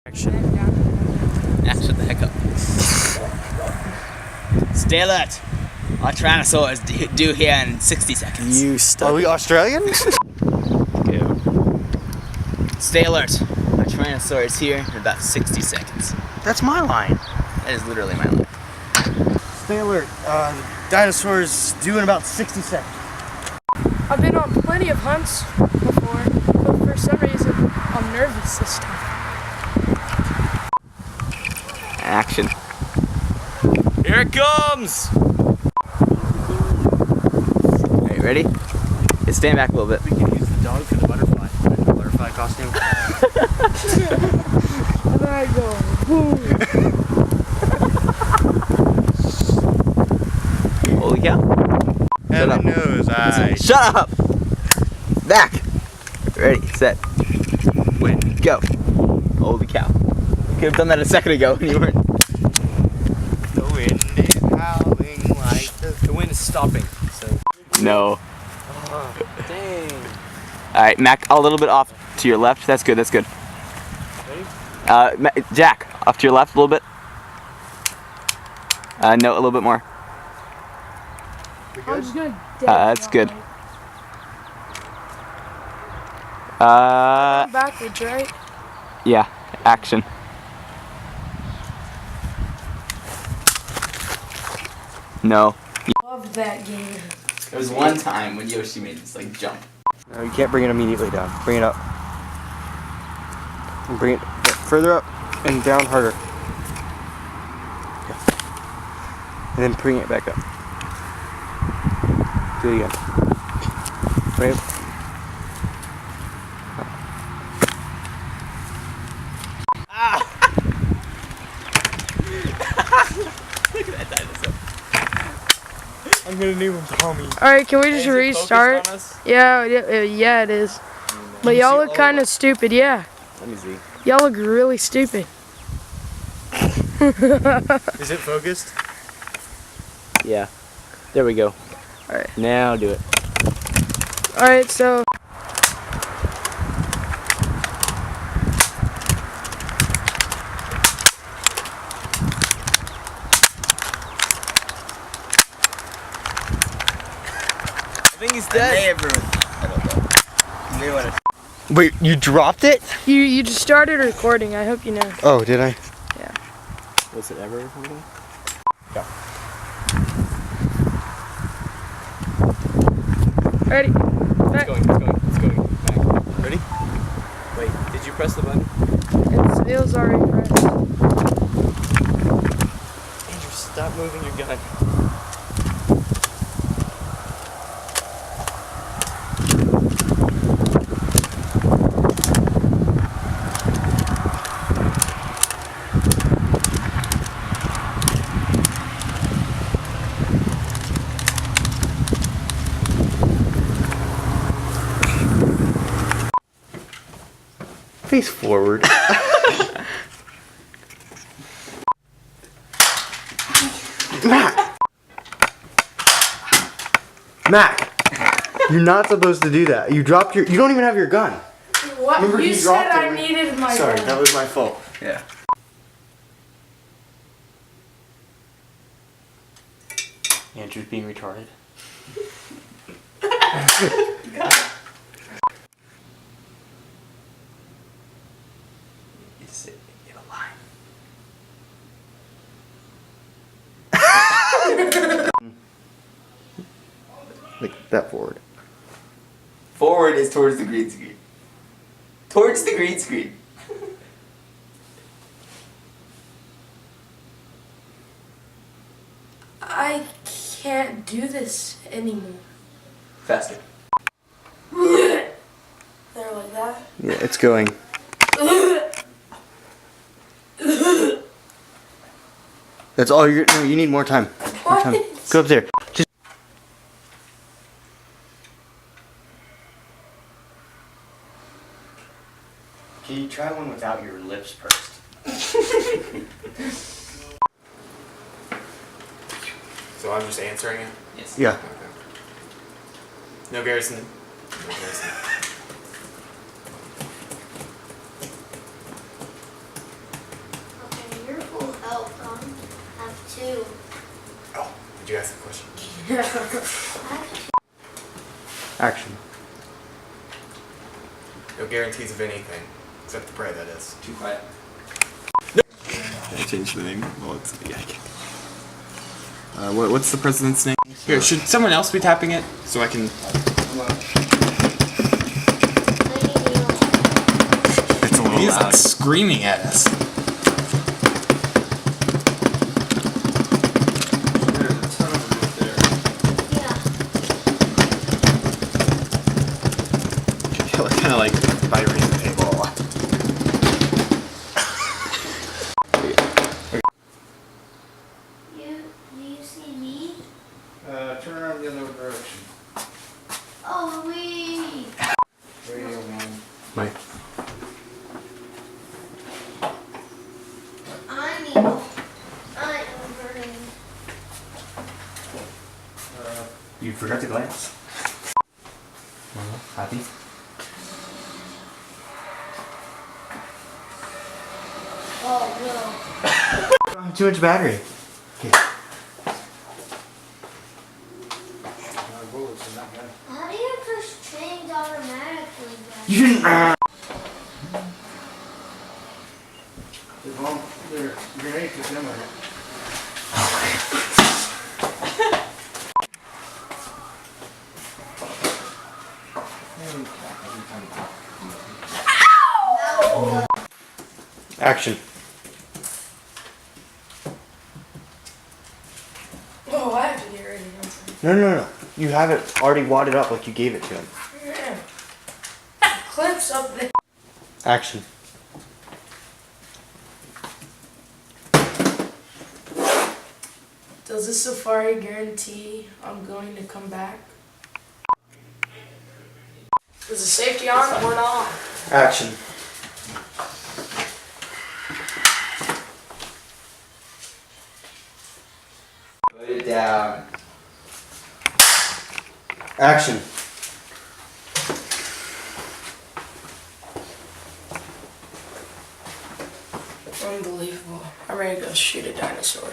Action. Shut the heck up. Stay alert. Our Tyrannosaur is due here in 60 seconds. You Are we Australian? Go. Stay alert. Our Tyrannosaur is here in about 60 seconds. That's my line. That is literally my line. Stay alert. Dinosaurs due in about 60 seconds. I've been on plenty of hunts before, but for some reason, I'm nervous this time. Action. Here it comes! Alright, ready? Okay, stand back a little bit. We can use the dog for the butterfly. The butterfly costume. And then I go, boom. Holy cow. Shut up. Shut up! Back! Ready, set. Win. Go. Holy cow. You could have done that a second ago and you weren't. The wind is howling like the wind is stopping. So. No. Oh, dang. Alright, Mac, a little bit off to your left. That's good, that's good. Ready? Jack, off to your left a little bit. No, a little bit more. I'm just gonna that's good. Backwards, right? Yeah, action. No. Love that game. There was one time when Yoshi made this like jump. No, you can't bring it immediately down. Bring it up. And bring it further up and down harder. Yeah. And then bring it back up. Do it again. Right. Look at that dinosaur. I'm gonna name him Tommy. Alright, can we just restart? Yeah, it is. But y'all look kind of stupid, yeah. Let me see. Y'all look really stupid. Is it focused? Yeah. There we go. Alright. Now do it. Alright, so. I think he's dead. I don't know. You may want to. Wait, you dropped it? You just started recording, I hope you know. Oh, did I? Yeah. Was it ever recording? Yeah. Ready? Back. It's going. Back. Ready? Wait, did you press the button? It was already pressed. Andrew, stop moving your gun. Face forward. Mac, you're not supposed to do that. You dropped your. You don't even have your gun. What? Remember You you said dropped I it. needed my Sorry, gun. that was my fault. Yeah. Andrew's being retarded. You have a line. Like that forward. Forward is towards the green screen. Towards the green screen. I can't do this anymore. Faster. There, like that. Yeah, it's going. That's all you're. No, you need more time. More time. Go up there. Just. Can you try one without your lips pursed? So I'm just answering it? Yes. Yeah. Okay. No Garrison. No Garrison. 2. Oh, did you ask the question? Action. No guarantees of anything. Except the prey, that is. Too quiet. I changed the name. Well, it's what's the president's name? Here, should someone else be tapping it so I can? It's a little loud. He's screaming at us. Yeah. Kind of like by raising the table a lot. Do you see me? Turn around the other direction. Oh, wait. Radio man. Mike. I'm evil. I'm burning. You forgot to glance. Happy? Oh, no. Too much battery. Bullets in that guy. How do you push change automatically? You didn't. The bomb, their grenade took them out. Action. Oh, I have to get ready. No. You have it already wadded up like you gave it to him. Yeah. Clips up there. Action. Does this safari guarantee I'm going to come back? Is the safety on or not? Action. Put it down. Action. Unbelievable. I'm ready to go shoot a dinosaur.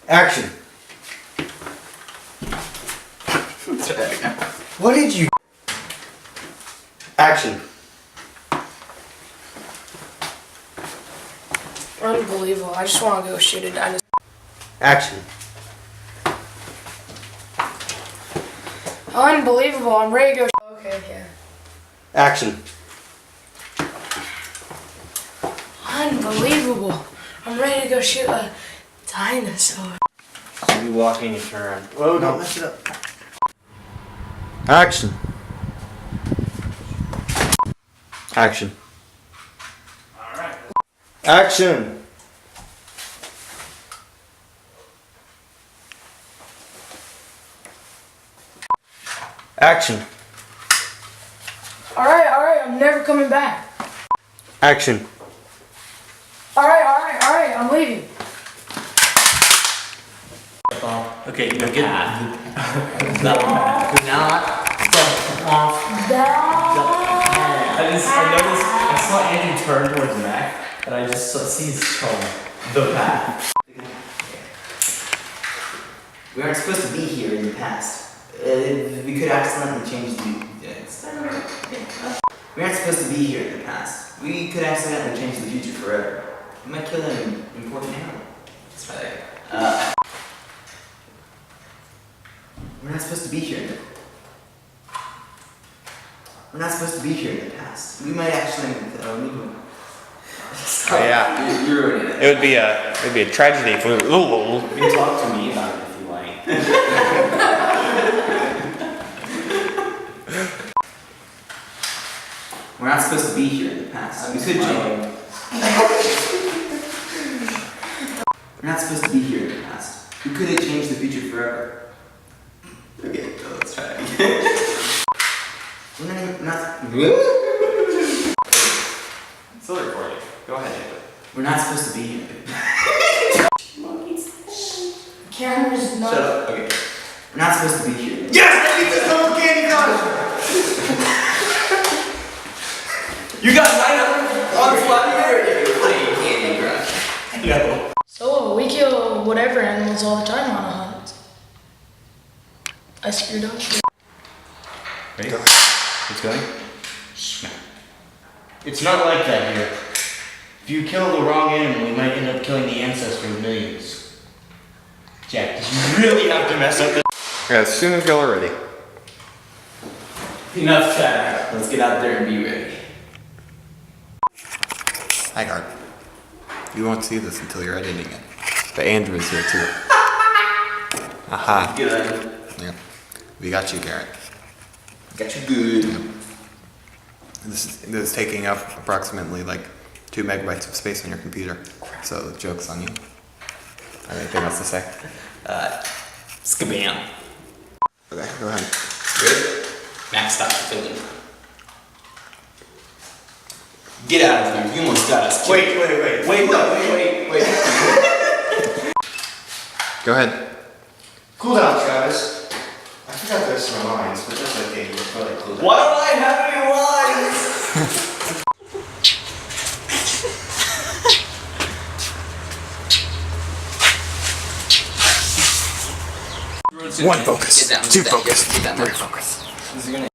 Action. What did you? Action. Unbelievable. I just want to go shoot a dinosaur. Action. Unbelievable. I'm ready to go. Okay, yeah. Action. Unbelievable. I'm ready to go shoot a dinosaur. So you walk in, you turn around. Whoa, don't mess it up. Action. Action. Alright. Action. Action. Alright, I'm never coming back. Action. Alright, I'm leaving. Okay, you know, get I noticed, I saw Andrew turn towards Mac, and I just see his tone. The path. We aren't supposed to be here in the past. We could accidentally change the... We aren't supposed to be here in the past. We could accidentally change the future forever. We might kill an important animal. That's right. We're not supposed to be here in the... We're not supposed to be here in the past. We might actually... Oh, yeah. You're ruining it. It'd be a tragedy for. You can talk to me about it if you like. We're not supposed to be here in the past. We could change. We're not supposed to be here in the past. We could have changed the future forever. Okay, so let's try it again. We're not. Still recording. Go ahead, Andrew. We're not supposed to be here. Camera's not. Shut up. Okay. We're not supposed to be here. Yes, I need this whole candy crush. You got 900 on flat here. You're playing Candy Crush. So we kill whatever animals all the time on a hunt. I screwed up. Ready? It's going? It's not like that here. If you kill the wrong animal, you might end up killing the ancestor of millions. Jack, did you really have to mess up this? Yeah, as soon as y'all are ready. Enough chatter. Let's get out there and be ready. Hi, Garth. You won't see this until you're editing it. But Andrew is here too. Aha. Good. Yeah. We got you, Garrett. Got you good. This is taking up approximately like 2 megabytes of space on your computer. So the joke's on you. Anything else to say? Skabam. Okay, go ahead. Good? Max, stop filming. Get out of here. You almost got us. Wait. Go ahead. Cool down, Travis. I forgot there's some lines, but that's okay. You'll probably cool down. Why don't I have any lines? One focus, Get down, two get down, focus, get down. three focus. This is gonna